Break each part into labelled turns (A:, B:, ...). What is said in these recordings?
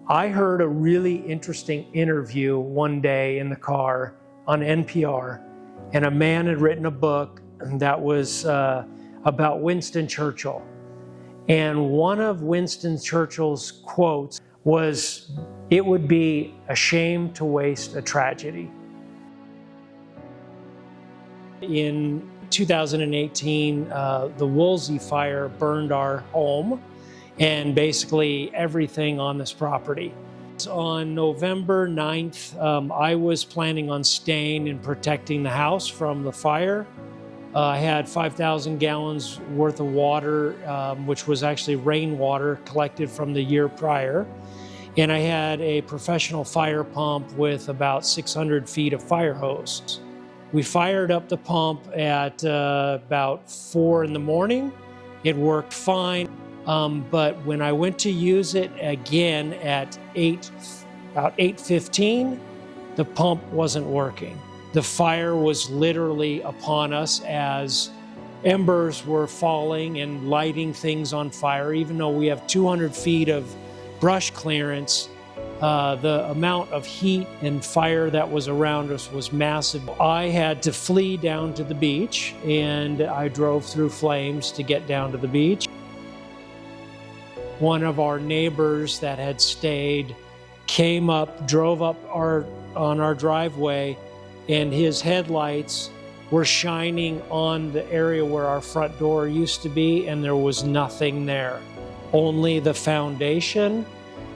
A: I heard a really interesting interview one day in the car on NPR, and a man had written a book that was about Winston Churchill. And one of Winston Churchill's quotes was, "It would be a shame to waste a tragedy." In 2018, the Woolsey fire burned our home and basically everything on this property. On November 9th, I was planning on staying and protecting the house from the fire. I had 5,000 gallons worth of water, which was actually rainwater collected from the year prior. And I had a professional fire pump with about 600 feet of fire hose. We fired up the pump at about 4 in the morning. It worked fine. But when I went to use it again at about 8:15, the pump wasn't working. The fire was literally upon us as embers were falling and lighting things on fire. Even though we have 200 feet of brush clearance, the amount of heat and fire that was around us was massive. I had to flee down to the beach, and I drove through flames to get down to the beach. One of our neighbors that had stayed came up, drove up on our driveway, and his headlights were shining on the area where our front door used to be, and there was nothing there. Only the foundation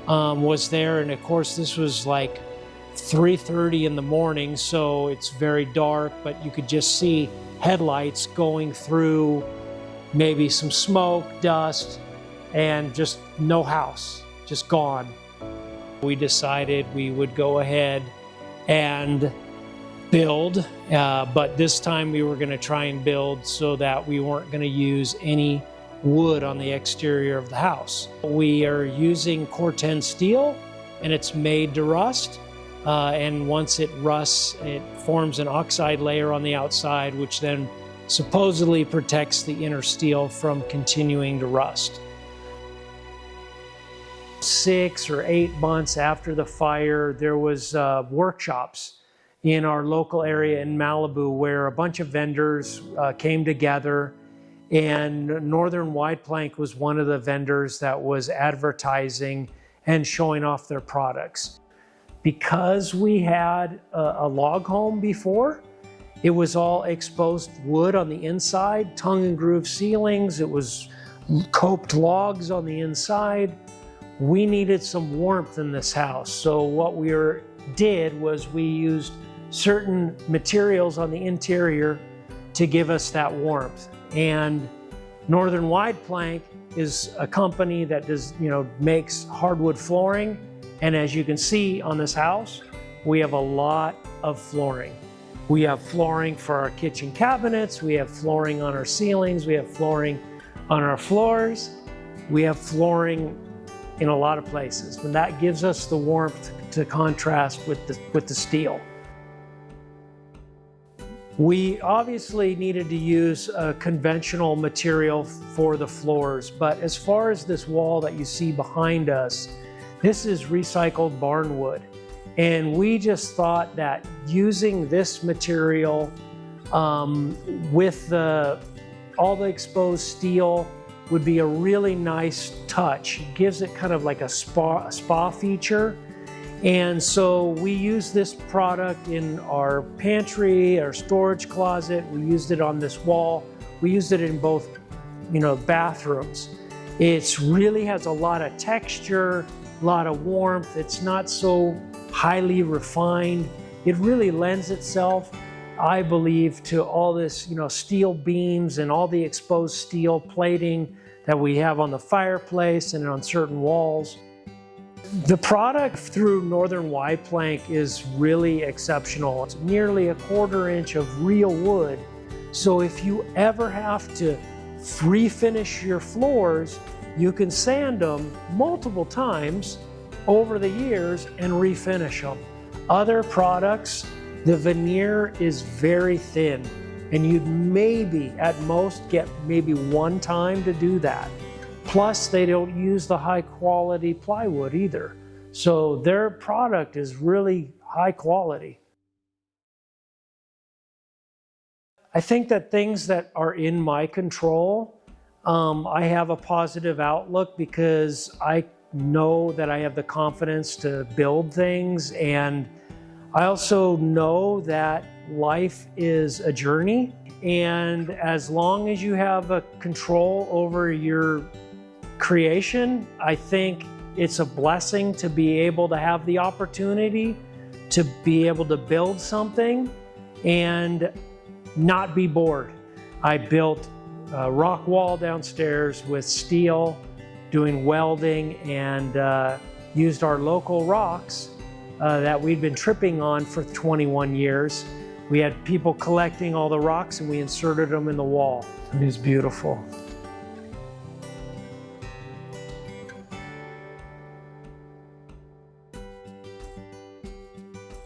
A: was there, and of course this was like 3:30 in the morning, so it's very dark, but you could just see headlights going through, maybe some smoke, dust, and just no house, just gone. We decided we would go ahead and build, but this time we were going to try and build so that we weren't going to use any wood on the exterior of the house. We are using Corten steel, and it's made to rust, and once it rusts, it forms an oxide layer on the outside, which then supposedly protects the inner steel from continuing to rust. 6 or 8 months after the fire, there was workshops in our local area in Malibu where a bunch of vendors came together, and Northern Wide Plank was one of the vendors that was advertising and showing off their products. Because we had a log home before, it was all exposed wood on the inside, tongue and groove ceilings, it was coped logs on the inside. We needed some warmth in this house, so what we did was we used certain materials on the interior to give us that warmth. And Northern Wide Plank is a company that makes hardwood flooring, and as you can see on this house, we have a lot of flooring. We have flooring for our kitchen cabinets, we have flooring on our ceilings, we have flooring on our floors, we have flooring in a lot of places, and that gives us the warmth to contrast with the steel. We obviously needed to use a conventional material for the floors, but as far as this wall that you see behind us, this is recycled barn wood. And we just thought that using this material with all the exposed steel would be a really nice touch. It gives it kind of like a spa feature. And so we use this product in our pantry, our storage closet. We used it on this wall. We used it in both, bathrooms. It really has a lot of texture, a lot of warmth. It's not so highly refined. It really lends itself, I believe, to all this, steel beams and all the exposed steel plating that we have on the fireplace and on certain walls. The product through Northern Wide Plank is really exceptional. It's nearly 1/4 inch of real wood. So if you ever have to refinish your floors, you can sand them multiple times over the years and refinish them. Other products, the veneer is very thin, and you'd maybe at most get maybe one time to do that. Plus, they don't use the high quality plywood either. So their product is really high quality. I think that things that are in my control, I have a positive outlook because I know that I have the confidence to build things, and I also know that life is a journey, and as long as you have a control over your creation, I think it's a blessing to be able to have the opportunity to be able to build something and not be bored. I built a rock wall downstairs with steel, doing welding, and used our local rocks that we'd been tripping on for 21 years. We had people collecting all the rocks and we inserted them in the wall. It is beautiful.